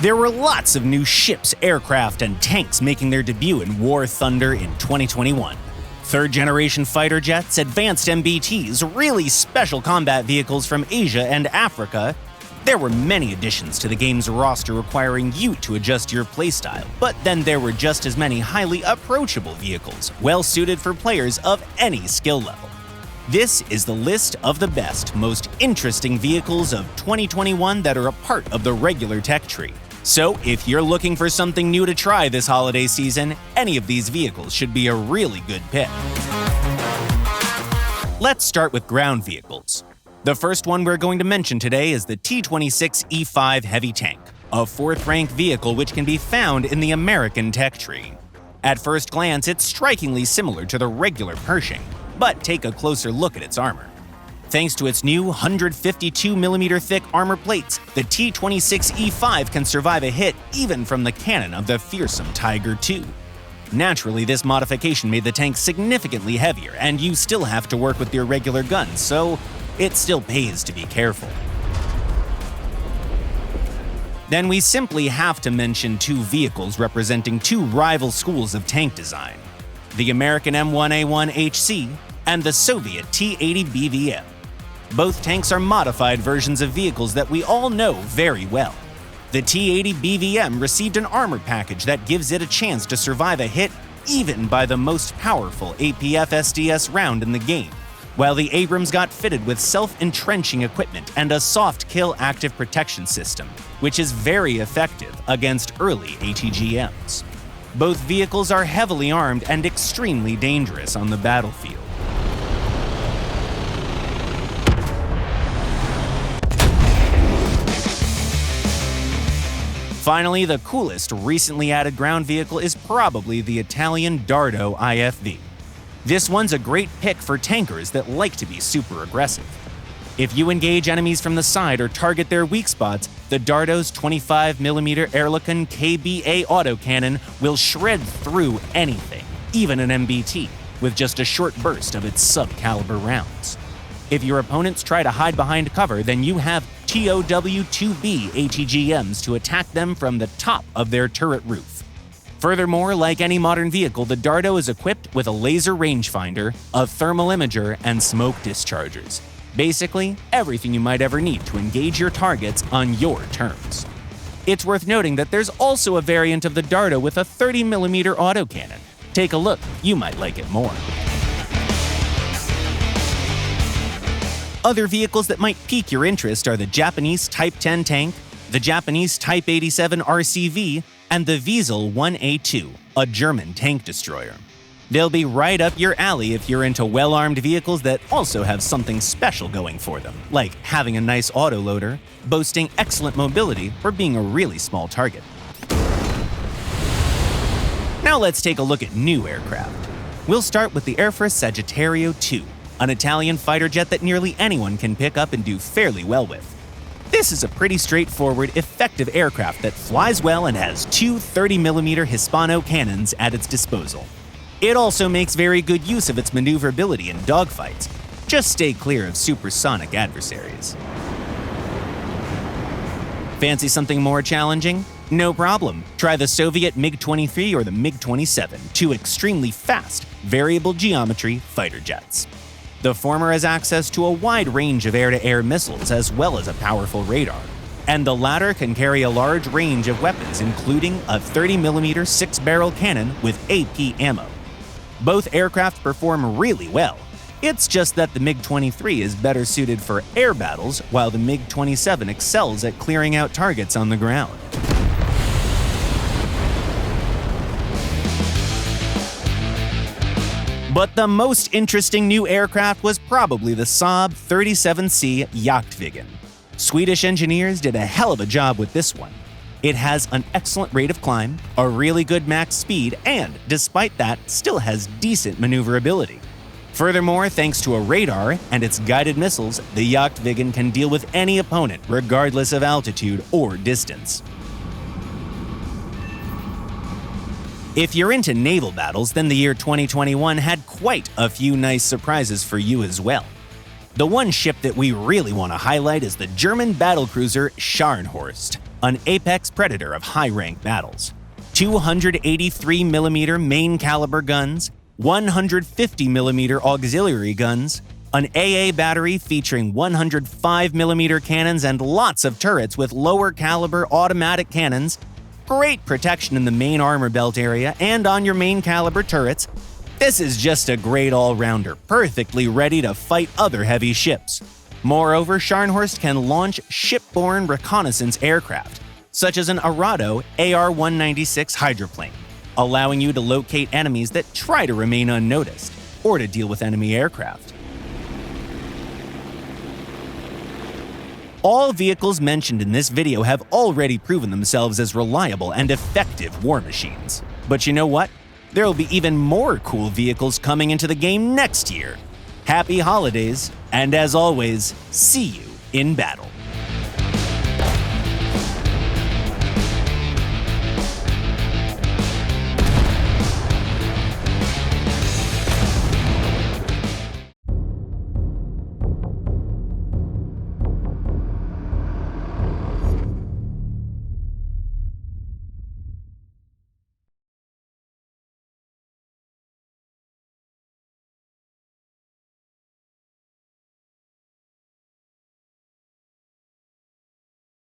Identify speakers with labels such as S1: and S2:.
S1: There were lots of new ships, aircraft, and tanks making their debut in War Thunder in 2021. Third-generation fighter jets, advanced MBTs, really special combat vehicles from Asia and Africa. There were many additions to the game's roster requiring you to adjust your playstyle, but then there were just as many highly approachable vehicles, well-suited for players of any skill level. This is the list of the best, most interesting vehicles of 2021 that are a part of the regular tech tree. So, if you're looking for something new to try this holiday season, any of these vehicles should be a really good pick. Let's start with ground vehicles. The first one we're going to mention today is the T-26E5 Heavy Tank, a fourth-rank vehicle which can be found in the American tech tree. At first glance, it's strikingly similar to the regular Pershing, but take a closer look at its armor. Thanks to its new 152mm thick armor plates, the T-26E5 can survive a hit even from the cannon of the fearsome Tiger II. Naturally, this modification made the tank significantly heavier, and you still have to work with your regular guns, so it still pays to be careful. Then we simply have to mention two vehicles representing two rival schools of tank design: the American M1A1HC and the Soviet T-80BVM. Both tanks are modified versions of vehicles that we all know very well. The T-80BVM received an armor package that gives it a chance to survive a hit even by the most powerful APF-SDS round in the game, while the Abrams got fitted with self-entrenching equipment and a soft-kill active protection system, which is very effective against early ATGMs. Both vehicles are heavily armed and extremely dangerous on the battlefield. Finally, the coolest recently added ground vehicle is probably the Italian Dardo IFV. This one's a great pick for tankers that like to be super aggressive. If you engage enemies from the side or target their weak spots, the Dardo's 25mm Ehrlichen KBA autocannon will shred through anything, even an MBT, with just a short burst of its sub-caliber rounds. If your opponents try to hide behind cover, then you have TOW-2B ATGMs to attack them from the top of their turret roof. Furthermore, like any modern vehicle, the Dardo is equipped with a laser rangefinder, a thermal imager, and smoke dischargers. Basically, everything you might ever need to engage your targets on your terms. It's worth noting that there's also a variant of the Dardo with a 30mm autocannon. Take a look, you might like it more. Other vehicles that might pique your interest are the Japanese Type 10 tank, the Japanese Type 87 RCV, and the Wiesel 1A2, a German tank destroyer. They'll be right up your alley if you're into well-armed vehicles that also have something special going for them, like having a nice autoloader, boasting excellent mobility, or being a really small target. Now let's take a look at new aircraft. We'll start with the Airforce Sagittario II, an Italian fighter jet that nearly anyone can pick up and do fairly well with. This is a pretty straightforward, effective aircraft that flies well and has two 30mm Hispano cannons at its disposal. It also makes very good use of its maneuverability in dogfights. Just stay clear of supersonic adversaries. Fancy something more challenging? No problem. Try the Soviet MiG-23 or the MiG-27, two extremely fast, variable geometry fighter jets. The former has access to a wide range of air-to-air missiles as well as a powerful radar, and the latter can carry a large range of weapons including a 30mm 6-barrel cannon with AP ammo. Both aircraft perform really well. It's just that the MiG-23 is better suited for air battles while the MiG-27 excels at clearing out targets on the ground. But the most interesting new aircraft was probably the Saab 37C yakutvigan. Swedish engineers did a hell of a job with this one. It has an excellent rate of climb, a really good max speed, and, despite that, still has decent maneuverability. Furthermore, thanks to a radar and its guided missiles, the yakutvigan can deal with any opponent regardless of altitude or distance. If you're into naval battles, then the year 2021 had quite a few nice surprises for you as well. The one ship that we really want to highlight is the German battlecruiser Scharnhorst. an apex predator of high-rank battles. 283mm main caliber guns, 150mm auxiliary guns, an AA battery featuring 105mm cannons and lots of turrets with lower caliber automatic cannons, great protection in the main armor belt area and on your main caliber turrets. This is just a great all-rounder, perfectly ready to fight other heavy ships. Moreover, Scharnhorst can launch shipborne reconnaissance aircraft, such as an Arado AR-196 hydroplane, allowing you to locate enemies that try to remain unnoticed, or to deal with enemy aircraft. All vehicles mentioned in this video have already proven themselves as reliable and effective war machines. But you know what? There will be even more cool vehicles coming into the game next year. Happy holidays, and as always, see you in battle.